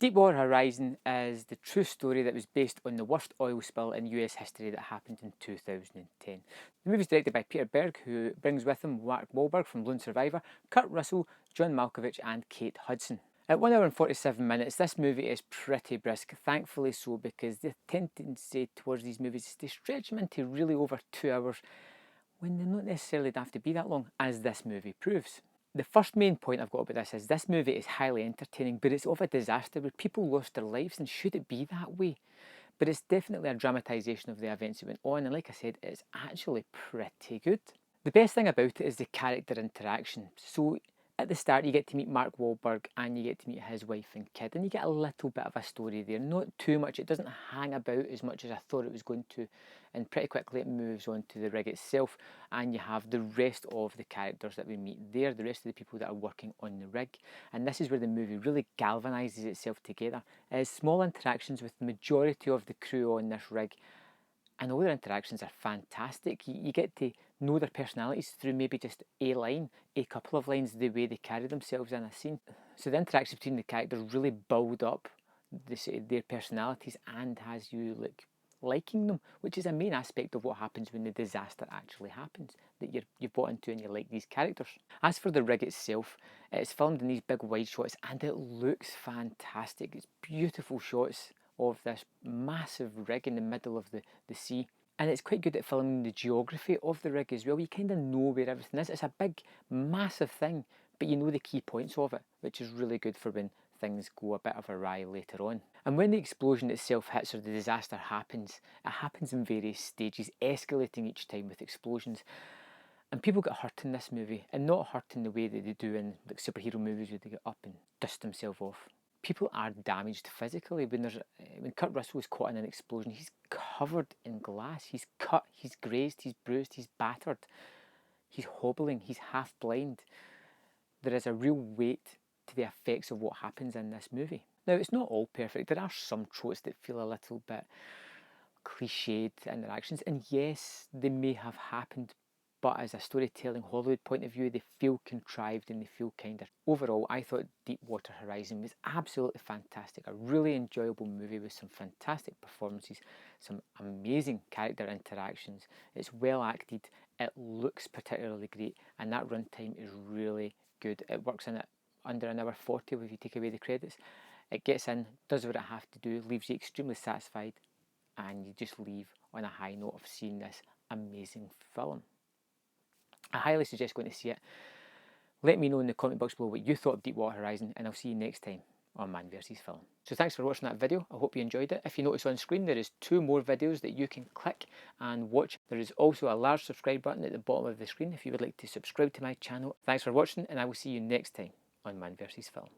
Deepwater Horizon is the true story that was based on the worst oil spill in US history that happened in 2010. The movie is directed by Peter Berg, who brings with him Mark Wahlberg from Lone Survivor, Kurt Russell, John Malkovich and Kate Hudson. At 1 hour and 47 minutes, this movie is pretty brisk, thankfully so, because the tendency towards these movies is to stretch them into really over 2 hours when they're not necessarily have to be that long, as this movie proves. The first main point I've got about this movie is highly entertaining, but it's of a disaster where people lost their lives, and should it be that way? But it's definitely a dramatisation of the events that went on, and like I said, it's actually pretty good. The best thing about it is the character interaction. So at the start you get to meet Mark Wahlberg and you get to meet his wife and kid, and you get a little bit of a story there, not too much. It doesn't hang about as much as I thought it was going to, and pretty quickly it moves on to the rig itself, and you have the rest of the characters that we meet there, the rest of the people that are working on the rig. And this is where the movie really galvanises itself together. It's small interactions with the majority of the crew on this rig, and all their interactions are fantastic. You get to know their personalities through maybe just a line, a couple of lines, the way they carry themselves in a scene. So the interaction between the characters really build up their personalities and has you liking them, which is a main aspect of what happens when the disaster actually happens, that you've bought into and you like these characters. As for the rig itself, it's filmed in these big wide shots and it looks fantastic. It's beautiful shots of this massive rig in the middle of the sea. And it's quite good at filming the geography of the rig as well. You kind of know where everything is. It's a big, massive thing, but you know the key points of it, which is really good for when things go a bit of awry later on. And when the explosion itself hits or the disaster happens, it happens in various stages, escalating each time with explosions. And people get hurt in this movie, and not hurt in the way that they do in like superhero movies where they get up and dust themselves off. People are damaged physically. When Kurt Russell is caught in an explosion, he's covered in glass. He's cut, he's grazed, he's bruised, he's battered, he's hobbling, he's half blind. There is a real weight to the effects of what happens in this movie. Now, it's not all perfect. There are some tropes that feel a little bit cliched interactions, and yes, they may have happened, but as a storytelling Hollywood point of view, they feel contrived and they feel kind of... Overall, I thought Deepwater Horizon was absolutely fantastic. A really enjoyable movie with some fantastic performances, some amazing character interactions. It's well acted, it looks particularly great, and that runtime is really good. It works in it under an hour 40 if you take away the credits. It gets in, does what it has to do, leaves you extremely satisfied, and you just leave on a high note of seeing this amazing film. I highly suggest going to see it. Let me know in the comment box below what you thought of Deepwater Horizon, and I'll see you next time on Man vs Film. So thanks for watching that video. I hope you enjoyed it. If you notice on screen, there is 2 more videos that you can click and watch. There is also a large subscribe button at the bottom of the screen if you would like to subscribe to my channel. Thanks for watching, and I will see you next time on Man vs Film.